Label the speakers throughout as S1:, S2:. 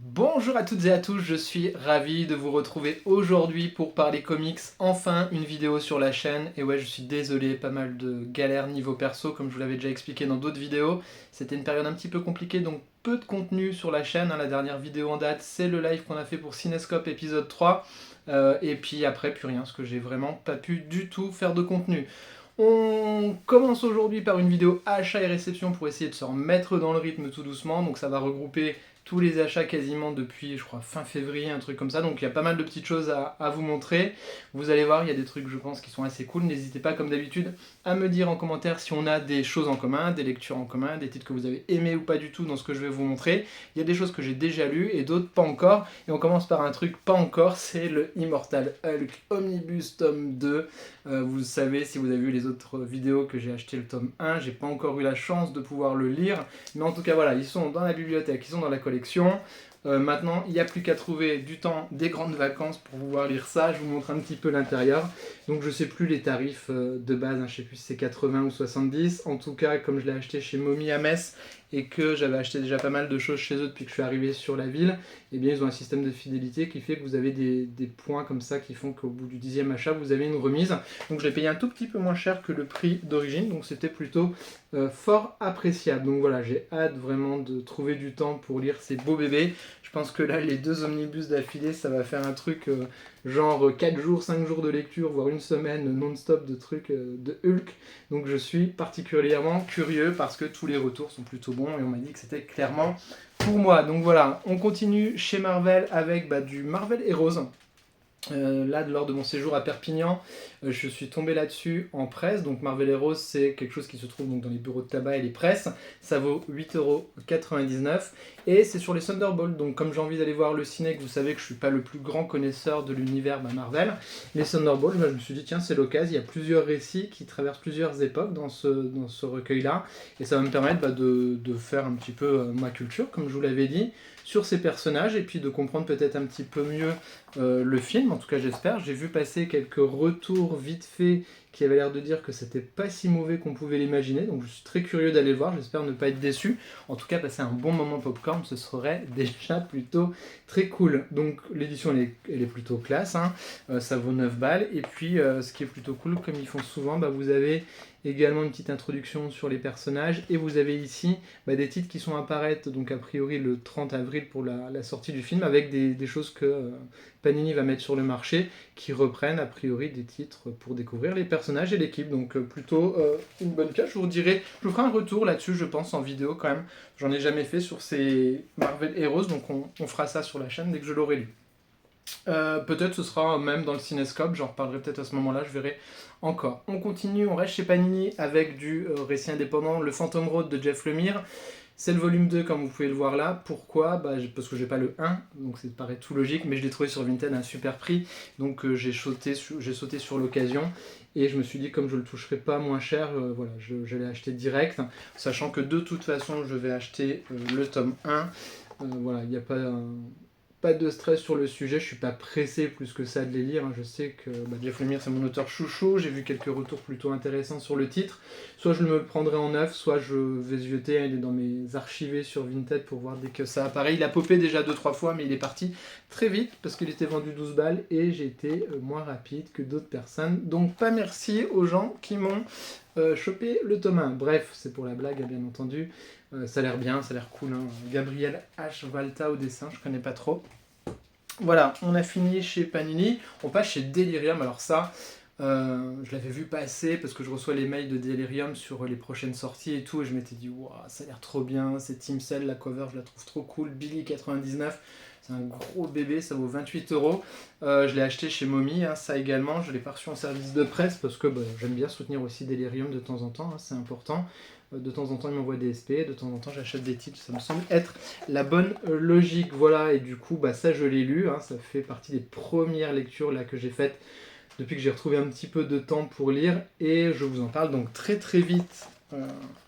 S1: Bonjour à toutes et à tous, je suis ravi de vous retrouver aujourd'hui pour parler comics. Enfin, une vidéo sur la chaîne. Et ouais, je suis désolé, pas mal de galères niveau perso, comme je vous l'avais déjà expliqué dans d'autres vidéos. C'était une période un petit peu compliquée, donc peu de contenu sur la chaîne. La dernière vidéo en date, c'est le live qu'on a fait pour Cinescope épisode 3. Et puis après, plus rien, parce que j'ai vraiment pas pu du tout faire de contenu. On commence aujourd'hui par une vidéo achat et réception pour essayer de se remettre dans le rythme tout doucement. Donc ça va regrouper tous les achats quasiment depuis, je crois, fin février, un truc comme ça. Donc il y a pas mal de petites choses à vous montrer. Vous allez voir, il y a des trucs, je pense, qui sont assez cool. N'hésitez pas, comme d'habitude, à me dire en commentaire si on a des choses en commun, des lectures en commun, des titres que vous avez aimés ou pas du tout dans ce que je vais vous montrer. Il y a des choses que j'ai déjà lues et d'autres pas encore. Et on commence par un truc pas encore, c'est le Immortal Hulk Omnibus tome 2. Vous savez, si vous avez vu les autres vidéos, que j'ai acheté le tome 1, j'ai pas encore eu la chance de pouvoir le lire, mais en tout cas voilà, ils sont dans la bibliothèque, ils sont dans la collection. Maintenant, il n'y a plus qu'à trouver du temps des grandes vacances pour pouvoir lire ça. Je vous montre un petit peu l'intérieur. Donc je sais plus les tarifs de base, je sais plus si c'est 80 ou 70. En tout cas, comme je l'ai acheté chez Momi à Metz et que j'avais acheté déjà pas mal de choses chez eux depuis que je suis arrivé sur la ville, eh bien ils ont un système de fidélité qui fait que vous avez des points comme ça qui font qu'au bout du 10e achat, vous avez une remise. Donc je l'ai payé un tout petit peu moins cher que le prix d'origine, donc c'était plutôt fort appréciable. Donc voilà, j'ai hâte vraiment de trouver du temps pour lire ces beaux bébés. Je pense que là, les deux omnibus d'affilée, ça va faire un truc genre 4 jours, 5 jours de lecture, voire une semaine non-stop de trucs de Hulk. Donc je suis particulièrement curieux parce que tous les retours sont plutôt bons et on m'a dit que c'était clairement pour moi. Donc voilà, on continue chez Marvel avec du Marvel Heroes. Là, lors de mon séjour à Perpignan, je suis tombé là-dessus en presse. Donc Marvel Heroes, c'est quelque chose qui se trouve donc dans les bureaux de tabac et les presses. Ça vaut 8,99 € et c'est sur les Thunderbolts. Donc comme j'ai envie d'aller voir le ciné, que vous savez que je suis pas le plus grand connaisseur de l'univers Marvel, les Thunderbolts, je me suis dit tiens, c'est l'occasion. Il y a plusieurs récits qui traversent plusieurs époques dans ce recueil-là et ça va me permettre de faire un petit peu ma culture, comme je vous l'avais dit, sur ces personnages et puis de comprendre peut-être un petit peu mieux le film, en tout cas j'espère. J'ai vu passer quelques retours vite faits qui avaient l'air de dire que c'était pas si mauvais qu'on pouvait l'imaginer, donc je suis très curieux d'aller le voir, j'espère ne pas être déçu. En tout cas, passer un bon moment popcorn, ce serait déjà plutôt très cool. Donc l'édition elle est plutôt classe, ça vaut 9 balles, et puis ce qui est plutôt cool, comme ils font souvent, vous avez également une petite introduction sur les personnages, et vous avez ici des titres qui sont apparaître, donc a priori le 30 avril pour la sortie du film, avec des choses que Panini va mettre sur le marché, qui reprennent a priori des titres pour découvrir les personnages et l'équipe, donc plutôt une bonne pioche. Je vous dirai, je vous ferai un retour là-dessus, je pense, en vidéo quand même. J'en ai jamais fait sur ces Marvel Heroes, donc on fera ça sur la chaîne dès que je l'aurai lu. Peut-être ce sera même dans le Cinescope, j'en reparlerai peut-être à ce moment-là, je verrai encore. On continue, on reste chez Panini avec du récit indépendant, Le Phantom Road de Jeff Lemire. C'est le volume 2 comme vous pouvez le voir là. Pourquoi parce que j'ai pas le 1, donc ça paraît tout logique, mais je l'ai trouvé sur Vinted à un super prix, donc j'ai sauté sur l'occasion, et je me suis dit comme je le toucherai pas moins cher, voilà, j'allais acheter direct, sachant que de toute façon je vais acheter le tome 1. Voilà, il n'y a pas de stress sur le sujet, je suis pas pressé plus que ça de les lire. Je sais que Jeff Lemire c'est mon auteur chouchou, j'ai vu quelques retours plutôt intéressants sur le titre. Soit je me le prendrai en neuf, soit je vais jeter, il est dans mes archivés sur Vinted pour voir dès que ça apparaît. Il a popé déjà 2-3 fois, mais il est parti très vite parce qu'il était vendu 12 balles et j'ai été moins rapide que d'autres personnes. Donc pas merci aux gens qui m'ont chopé le tome 1. Bref, c'est pour la blague, bien entendu. Ça a l'air bien, ça a l'air cool. Gabriel H. Valta au dessin, je connais pas trop. Voilà, on a fini chez Panini. On passe chez Delirium. Alors ça, je l'avais vu passer parce que je reçois les mails de Delirium sur les prochaines sorties et tout. Et je m'étais dit, waouh, ça a l'air trop bien. C'est Team Cell, la cover, je la trouve trop cool. Billy 99. C'est un gros bébé, ça vaut 28 €. Je l'ai acheté chez Momi, ça également. Je l'ai pas reçu en service de presse parce que j'aime bien soutenir aussi Delirium de temps en temps, c'est important. De temps en temps, ils m'envoient des SP, de temps en temps, j'achète des titres. Ça me semble être la bonne logique. Voilà, et du coup, ça, je l'ai lu. Ça fait partie des premières lectures là, que j'ai faites depuis que j'ai retrouvé un petit peu de temps pour lire. Et je vous en parle donc très très vite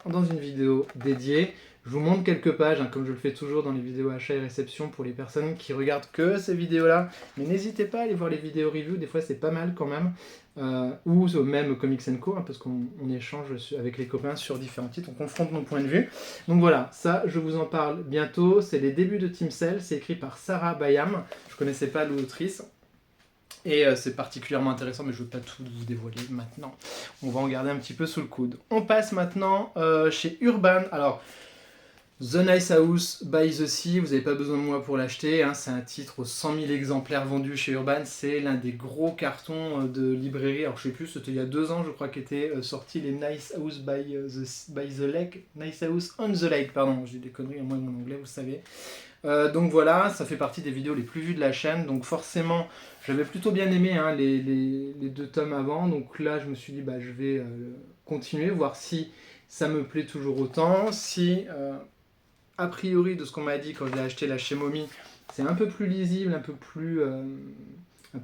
S1: dans une vidéo dédiée. Je vous montre quelques pages, hein, comme je le fais toujours dans les vidéos achat et réception pour les personnes qui regardent que ces vidéos-là. Mais n'hésitez pas à aller voir les vidéos review, des fois c'est pas mal quand même. Ou même Comics & Co, hein, parce qu'on échange avec les copains sur différents titres, on confronte nos points de vue. Donc voilà, ça je vous en parle bientôt, c'est les débuts de Team Cell, c'est écrit par Sarah Bayam, je connaissais pas l'autrice. Et c'est particulièrement intéressant, mais je ne veux pas tout vous dévoiler maintenant. On va en garder un petit peu sous le coude. On passe maintenant chez Urban. Alors, The Nice House by the Sea, vous n'avez pas besoin de moi pour l'acheter, hein, c'est un titre aux 100 000 exemplaires vendus chez Urban, c'est l'un des gros cartons de librairie, alors je sais plus, c'était il y a 2 ans je crois qu'étaient sortis les Nice House by the Lake, Nice House on the Lake, pardon, j'ai des conneries à moi de mon anglais, vous savez. Donc voilà, ça fait partie des vidéos les plus vues de la chaîne, donc forcément j'avais plutôt bien aimé hein, les 2 tomes avant, donc là je me suis dit bah, je vais continuer, voir si ça me plaît toujours autant, si a priori de ce qu'on m'a dit quand je l'ai acheté là chez Momi, c'est un peu plus lisible, un peu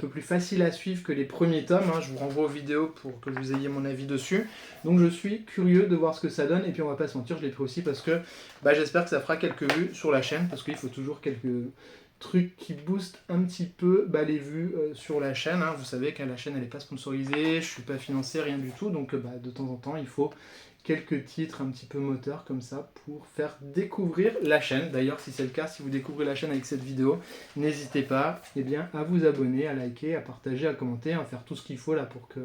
S1: plus facile à suivre que les premiers tomes, hein. Je vous renvoie aux vidéos pour que vous ayez mon avis dessus. Donc je suis curieux de voir ce que ça donne, et puis on va pas se mentir, je l'ai pris aussi parce que bah, j'espère que ça fera quelques vues sur la chaîne, parce qu'il faut toujours quelques trucs qui boostent un petit peu bah, les vues sur la chaîne, hein. Vous savez que la chaîne elle n'est pas sponsorisée, je suis pas financé, rien du tout, donc bah, de temps en temps il faut quelques titres un petit peu moteurs comme ça pour faire découvrir la chaîne. D'ailleurs, si c'est le cas, si vous découvrez la chaîne avec cette vidéo, n'hésitez pas bien, à vous abonner, à liker, à partager, à commenter, à faire tout ce qu'il faut là pour que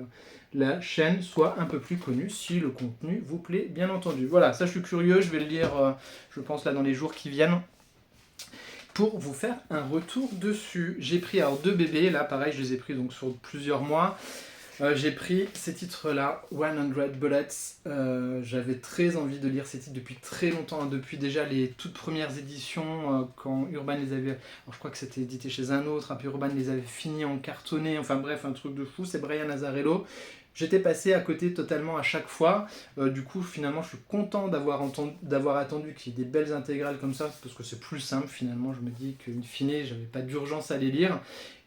S1: la chaîne soit un peu plus connue, si le contenu vous plaît, bien entendu. Voilà, ça je suis curieux, je vais le lire, je pense là dans les jours qui viennent, pour vous faire un retour dessus. J'ai pris alors 2 bébés, là pareil, je les ai pris donc sur plusieurs mois. J'ai pris ces titres-là, 100 Bullets. J'avais très envie de lire ces titres depuis très longtemps, hein, depuis déjà les toutes premières éditions, quand Urban les avait... Alors je crois que c'était édité chez un autre, après Urban les avait finis en cartonné, enfin bref, un truc de fou, c'est Brian Azzarello. J'étais passé à côté totalement à chaque fois, du coup finalement je suis content d'avoir attendu qu'il y ait des belles intégrales comme ça, parce que c'est plus simple finalement, je me dis qu'in fine j'avais pas d'urgence à les lire.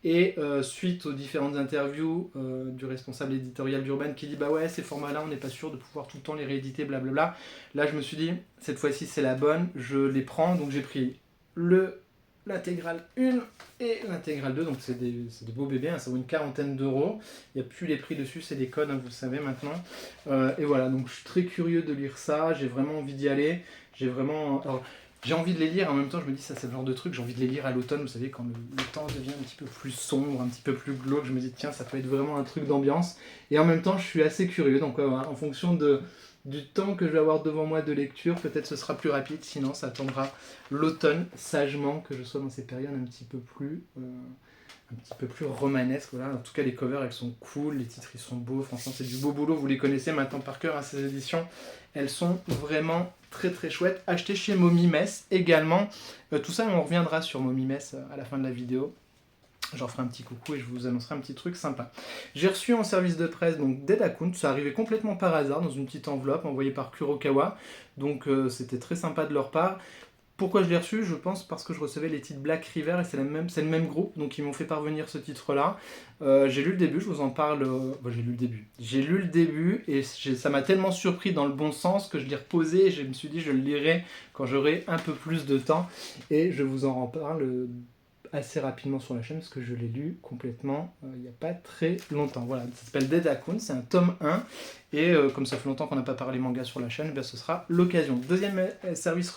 S1: Et suite aux différentes interviews du responsable éditorial d'Urban qui dit bah ouais ces formats là on n'est pas sûr de pouvoir tout le temps les rééditer blablabla, là je me suis dit cette fois-ci c'est la bonne, je les prends, donc j'ai pris l'intégrale 1 et l'intégrale 2, donc c'est des beaux bébés, hein, ça vaut une 40aine d'euros, il n'y a plus les prix dessus, c'est des codes, hein, vous le savez maintenant, et voilà, donc je suis très curieux de lire ça, j'ai vraiment envie d'y aller, j'ai vraiment... Alors, j'ai envie de les lire, en même temps je me dis ça c'est le genre de truc, j'ai envie de les lire à l'automne, vous savez, quand le temps devient un petit peu plus sombre, un petit peu plus glauque, je me dis tiens ça peut être vraiment un truc d'ambiance, et en même temps je suis assez curieux, donc en fonction du temps que je vais avoir devant moi de lecture, peut-être ce sera plus rapide, sinon ça attendra l'automne, sagement, que je sois dans ces périodes un petit peu plus romanesque, voilà. En tout cas les covers elles sont cool, les titres ils sont beaux, franchement c'est du beau boulot, vous les connaissez maintenant par cœur, hein, ces éditions, elles sont vraiment très très chouettes, achetées chez Momimess également, tout ça on reviendra sur Momimess à la fin de la vidéo, j'en ferai un petit coucou et je vous annoncerai un petit truc sympa. J'ai reçu en service de presse donc Dead Akun, ça arrivait complètement par hasard dans une petite enveloppe envoyée par Kurokawa, donc c'était très sympa de leur part. Pourquoi je l'ai reçu? Je pense parce que je recevais les titres Black River et c'est le même groupe, donc ils m'ont fait parvenir ce titre-là. J'ai lu le début, je vous en parle... j'ai lu le début. J'ai lu le début et ça m'a tellement surpris dans le bon sens que je l'ai reposé et je me suis dit je le lirai quand j'aurai un peu plus de temps. Et je vous en parle assez rapidement sur la chaîne parce que je l'ai lu complètement il n'y a pas très longtemps. Voilà, ça s'appelle Dead Akun, c'est un tome 1 et comme ça fait longtemps qu'on n'a pas parlé manga sur la chaîne, ce sera l'occasion. Deuxième service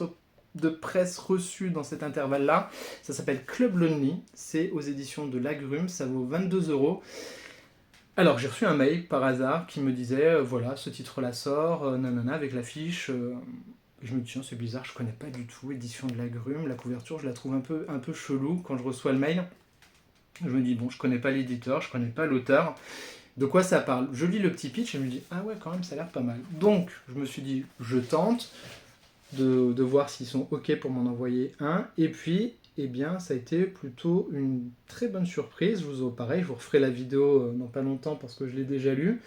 S1: de presse reçu dans cet intervalle-là, ça s'appelle Club Lonely, c'est aux éditions de l'Agrume, ça vaut 22 €. Alors j'ai reçu un mail par hasard qui me disait voilà ce titre-là sort, nanana, avec l'affiche. Je me dis tiens c'est bizarre, je connais pas du tout, édition de l'Agrume, la couverture je la trouve un peu chelou quand je reçois le mail. Je me dis bon je connais pas l'éditeur, je connais pas l'auteur. De quoi ça parle? Je lis le petit pitch et je me dis ah ouais quand même ça a l'air pas mal. Donc je me suis dit je tente de voir s'ils sont ok pour m'en envoyer un, et puis eh bien ça a été plutôt une très bonne surprise. Je vous referai la vidéo dans pas longtemps parce que je l'ai déjà lu.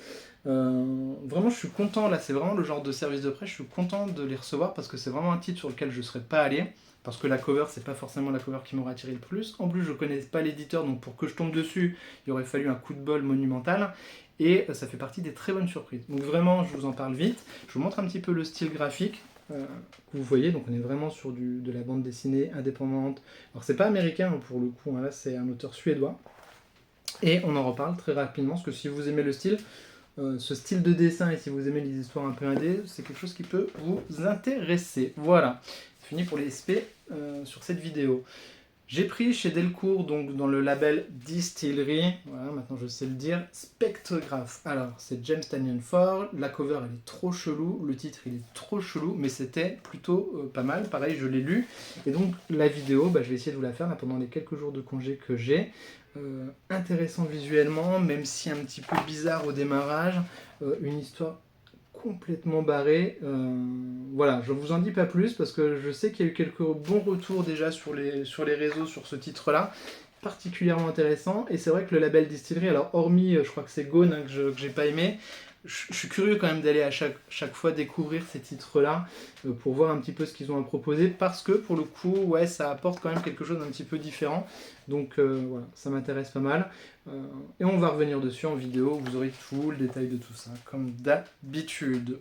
S1: Vraiment je suis content, là c'est vraiment le genre de service de presse, je suis content de les recevoir parce que c'est vraiment un titre sur lequel je ne serais pas allé, parce que la cover c'est pas forcément la cover qui m'aurait attiré le plus, en plus je connais pas l'éditeur donc pour que je tombe dessus il aurait fallu un coup de bol monumental, et ça fait partie des très bonnes surprises. Donc vraiment je vous en parle vite, je vous montre un petit peu le style graphique. que vous voyez, donc on est vraiment sur de la bande dessinée indépendante. Alors c'est pas américain pour le coup, hein, là c'est un auteur suédois. Et on en reparle très rapidement, parce que si vous aimez le style, ce style de dessin, et si vous aimez les histoires un peu indé, c'est quelque chose qui peut vous intéresser. Voilà, c'est fini pour les SP sur cette vidéo. J'ai pris chez Delcourt, donc dans le label Distillery, voilà, maintenant je sais le dire, Spectrograph. Alors, c'est James Tynion Ford, la cover elle est trop chelou, le titre il est trop chelou, mais c'était plutôt pas mal, pareil je l'ai lu. Et donc la vidéo, je vais essayer de vous la faire là, pendant les quelques jours de congé que j'ai. Intéressant visuellement, même si un petit peu bizarre au démarrage, une histoire complètement barré. Voilà, je vous en dis pas plus parce que je sais qu'il y a eu quelques bons retours déjà sur les réseaux sur ce titre-là, particulièrement intéressant. Et c'est vrai que le label Distillery, alors hormis, je crois que c'est Gone hein, que j'ai pas aimé, je suis curieux quand même d'aller à chaque fois découvrir ces titres-là pour voir un petit peu ce qu'ils ont à proposer parce que pour le coup, ouais, ça apporte quand même quelque chose d'un petit peu différent. Donc voilà, ça m'intéresse pas mal. Et on va revenir dessus en vidéo, vous aurez tout le détail de tout ça, comme d'habitude.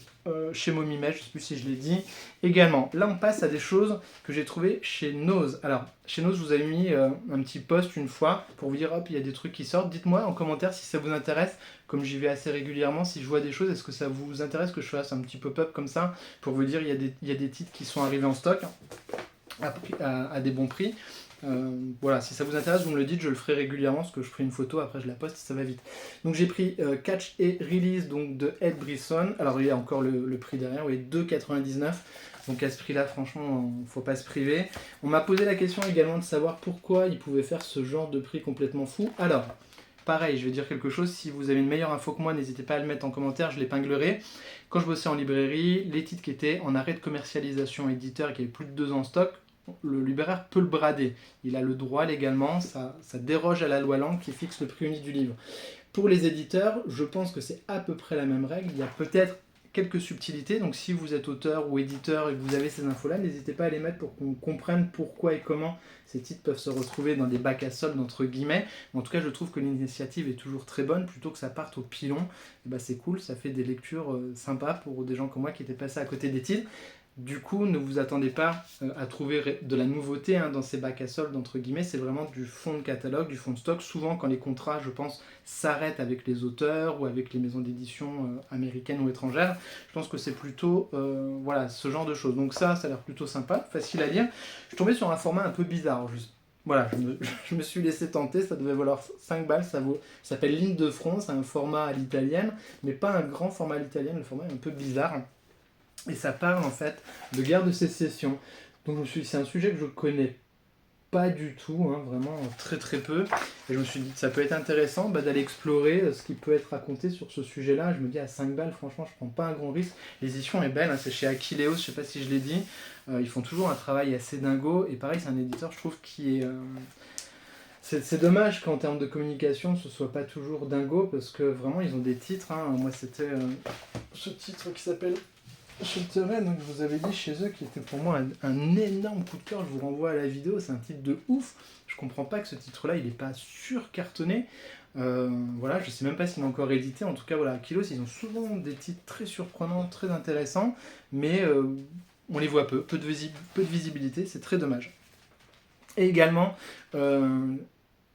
S1: Chez Momimage, je ne sais plus si je l'ai dit. Également, là on passe à des choses que j'ai trouvées chez Nose. Alors, chez Nose, je vous avais mis un petit post une fois pour vous dire, hop, il y a des trucs qui sortent. Dites-moi en commentaire si ça vous intéresse, comme j'y vais assez régulièrement, si je vois des choses, est-ce que ça vous intéresse que je fasse un petit pop-up comme ça, pour vous dire, il y a des titres qui sont arrivés en stock, à des bons prix. Voilà, si ça vous intéresse, vous me le dites, je le ferai régulièrement, parce que je ferai une photo, après je la poste, ça va vite. Donc j'ai pris Catch et Release donc, de Ed Brisson. Alors il y a encore le prix derrière, oui, 2,99 €. Donc à ce prix-là, franchement, faut pas se priver. On m'a posé la question également de savoir pourquoi ils pouvaient faire ce genre de prix complètement fou. Alors, pareil, je vais dire quelque chose, si vous avez une meilleure info que moi, n'hésitez pas à le mettre en commentaire, je l'épinglerai. Quand je bossais en librairie, les titres qui étaient en arrêt de commercialisation éditeur et qui avaient plus de 2 ans en stock, le libraire peut le brader. Il a le droit légalement, ça déroge à la loi Lang qui fixe le prix unique du livre. Pour les éditeurs, je pense que c'est à peu près la même règle. Il y a peut-être quelques subtilités, donc si vous êtes auteur ou éditeur et que vous avez ces infos-là, n'hésitez pas à les mettre pour qu'on comprenne pourquoi et comment ces titres peuvent se retrouver dans des bacs à soldes, entre guillemets. En tout cas, je trouve que l'initiative est toujours très bonne, plutôt que ça parte au pilon. Et c'est cool, ça fait des lectures sympas pour des gens comme moi qui étaient passés à côté des titres. Du coup, ne vous attendez pas à trouver de la nouveauté dans ces bacs à soldes, entre guillemets, c'est vraiment du fond de catalogue, du fond de stock. Souvent, quand les contrats, je pense, s'arrêtent avec les auteurs ou avec les maisons d'édition américaines ou étrangères, je pense que c'est plutôt voilà, ce genre de choses. Donc ça a l'air plutôt sympa, facile à lire. Je suis tombé sur un format un peu bizarre, voilà, je me suis laissé tenter, ça devait valoir 5 balles, ça s'appelle Ligne de front, c'est un format à l'italienne, mais pas un grand format à l'italienne, le format est un peu bizarre. Et ça parle en fait de guerre de sécession. Donc c'est un sujet que je connais pas du tout, vraiment très très peu. Et je me suis dit que ça peut être intéressant d'aller explorer ce qui peut être raconté sur ce sujet-là. Je me dis à 5 balles, franchement, je prends pas un grand risque. L'édition est belle, c'est chez Aquileos, je sais pas si je l'ai dit. Ils font toujours un travail assez dingo. Et pareil, c'est un éditeur, je trouve, qui est... C'est dommage qu'en termes de communication, ce soit pas toujours dingo, parce que vraiment, ils ont des titres. Moi, c'était ce titre qui s'appelle Shelteren, donc je vous avais dit chez eux, qui était pour moi un énorme coup de cœur. Je vous renvoie à la vidéo, c'est un titre de ouf. Je comprends pas que ce titre-là, il n'est pas surcartonné. Voilà, je sais même pas s'il est encore édité. En tout cas, voilà, Aquileos, ils ont souvent des titres très surprenants, très intéressants, mais on les voit peu de visibilité, c'est très dommage. Et également,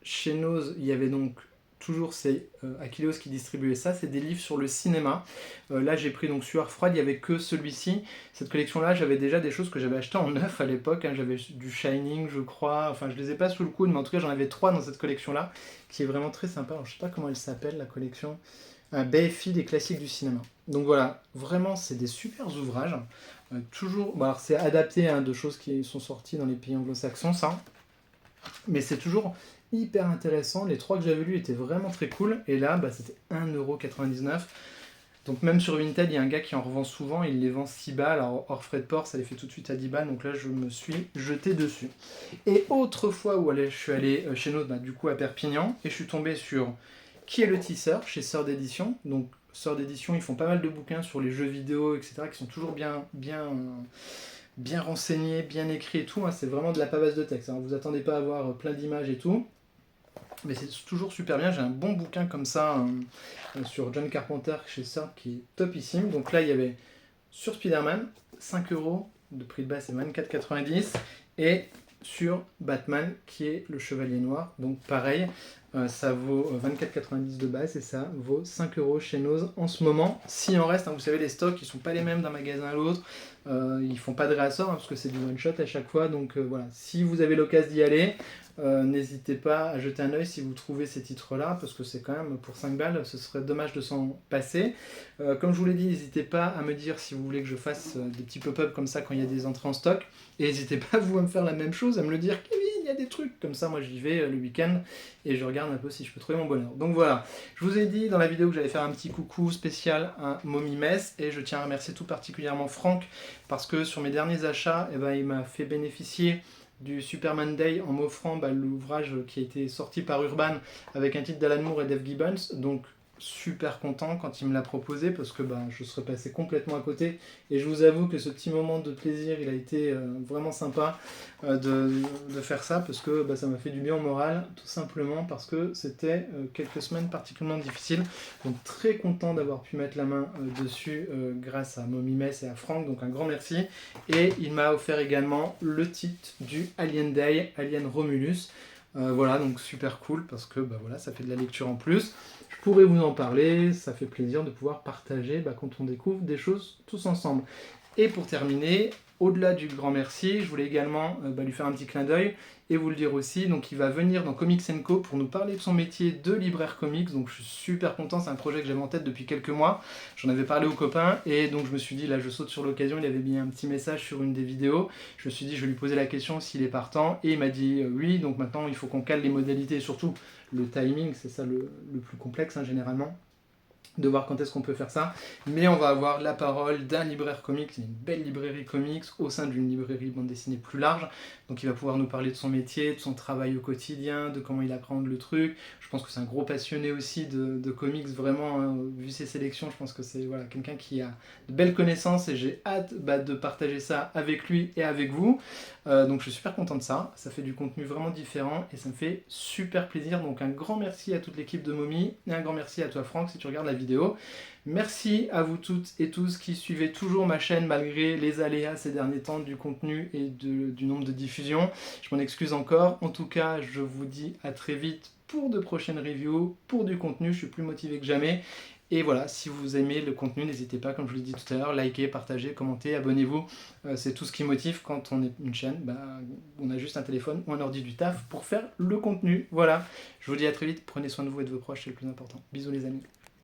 S1: chez Nose, il y avait donc toujours c'est Aquileos qui distribuait ça, c'est des livres sur le cinéma. Là j'ai pris donc Sueur froide, il n'y avait que celui-ci. Cette collection-là, j'avais déjà des choses que j'avais achetées en neuf à l'époque, j'avais du Shining je crois, enfin je les ai pas sous le coude, mais en tout cas j'en avais 3 dans cette collection-là, qui est vraiment très sympa. Alors, je sais pas comment elle s'appelle la collection, BFI des classiques du cinéma. Donc voilà, vraiment c'est des super ouvrages. Toujours, alors c'est adapté de choses qui sont sorties dans les pays anglo-saxons ça, mais c'est toujours hyper intéressant. Les 3 que j'avais lus étaient vraiment très cool. Et là, c'était 1,99 €. Donc même sur Vinted, il y a un gars qui en revend souvent. Il les vend 6 balles. Alors hors frais de port, ça les fait tout de suite à 10 balles. Donc là, je me suis jeté dessus. Et autre fois où je suis allé chez nous, du coup à Perpignan. Et je suis tombé sur Qui est le tisseur chez Sœur d'édition. Donc Sœur d'édition, ils font pas mal de bouquins sur les jeux vidéo, etc. qui sont toujours bien renseignés, bien écrits et tout. C'est vraiment de la pavasse de texte. Vous attendez pas à avoir plein d'images et tout. Mais c'est toujours super bien. J'ai un bon bouquin comme ça sur John Carpenter chez Sœur qui est topissime. Donc là, il y avait Sur Spider-Man, 5 €, le prix de base c'est 24,90 €, et sur Batman qui est le Chevalier Noir, donc pareil, ça vaut 24,90 € de base et ça vaut 5 € chez Noz en ce moment. S'il en reste, hein, vous savez les stocks ils sont pas les mêmes d'un magasin à l'autre, ils font pas de réassort hein, parce que c'est du one shot à chaque fois, donc voilà, si vous avez l'occasion d'y aller, n'hésitez pas à jeter un oeil si vous trouvez ces titres là, parce que c'est quand même pour 5 balles, ce serait dommage de s'en passer. Comme je vous l'ai dit, n'hésitez pas à me dire si vous voulez que je fasse des petits pop-up comme ça quand il y a des entrées en stock, et n'hésitez pas vous à me faire la même chose, à me le dire, Kevin, il y a des trucs, comme ça moi j'y vais le week-end et je regarde un peu si je peux trouver mon bonheur. Donc voilà, je vous ai dit dans la vidéo que j'allais faire un petit coucou spécial à Mommy Mess, et je tiens à remercier tout particulièrement Franck, parce que sur mes derniers achats, eh ben, il m'a fait bénéficier du Superman Day en m'offrant l'ouvrage qui a été sorti par Urban avec un titre d'Alan Moore et Dave Gibbons, donc super content quand il me l'a proposé, parce que je serais passé complètement à côté, et je vous avoue que ce petit moment de plaisir il a été vraiment sympa de faire ça, parce que ça m'a fait du bien au moral, tout simplement parce que c'était quelques semaines particulièrement difficiles, donc très content d'avoir pu mettre la main dessus grâce à Mommy Mess et à Franck, donc un grand merci. Et il m'a offert également le titre du Alien Day, Alien Romulus. Voilà, donc super cool, parce que voilà, ça fait de la lecture en plus. Je pourrais vous en parler, ça fait plaisir de pouvoir partager quand on découvre des choses tous ensemble. Et pour terminer, au-delà du grand merci, je voulais également lui faire un petit clin d'œil et vous le dire aussi. Donc il va venir dans Comics & Co pour nous parler de son métier de libraire comics, donc je suis super content, c'est un projet que j'avais en tête depuis quelques mois, j'en avais parlé aux copains, et donc je me suis dit, là je saute sur l'occasion, il avait mis un petit message sur une des vidéos, je me suis dit je vais lui poser la question s'il est partant, et il m'a dit oui, donc maintenant il faut qu'on cale les modalités, et surtout le timing, c'est ça le plus complexe généralement, de voir quand est-ce qu'on peut faire ça, mais on va avoir la parole d'un libraire comics, une belle librairie comics au sein d'une librairie bande dessinée plus large, donc il va pouvoir nous parler de son métier, de son travail au quotidien, de comment il apprend le truc. Je pense que c'est un gros passionné aussi de comics, vraiment, hein, vu ses sélections, je pense que c'est voilà, quelqu'un qui a de belles connaissances, et j'ai hâte de partager ça avec lui et avec vous. Donc je suis super content de ça, ça fait du contenu vraiment différent et ça me fait super plaisir, donc un grand merci à toute l'équipe de Mommy, et un grand merci à toi Franck si tu regardes la vidéo. Merci à vous toutes et tous qui suivez toujours ma chaîne malgré les aléas ces derniers temps du contenu et du nombre de diffusions. Je m'en excuse encore. En tout cas, je vous dis à très vite pour de prochaines reviews, pour du contenu. Je suis plus motivé que jamais. Et voilà, si vous aimez le contenu, n'hésitez pas, comme je vous l'ai dit tout à l'heure, likez, partagez, commentez, abonnez-vous. C'est tout ce qui motive quand on est une chaîne. On a juste un téléphone ou un ordi du taf pour faire le contenu. Voilà, je vous dis à très vite. Prenez soin de vous et de vos proches, c'est le plus important. Bisous les amis.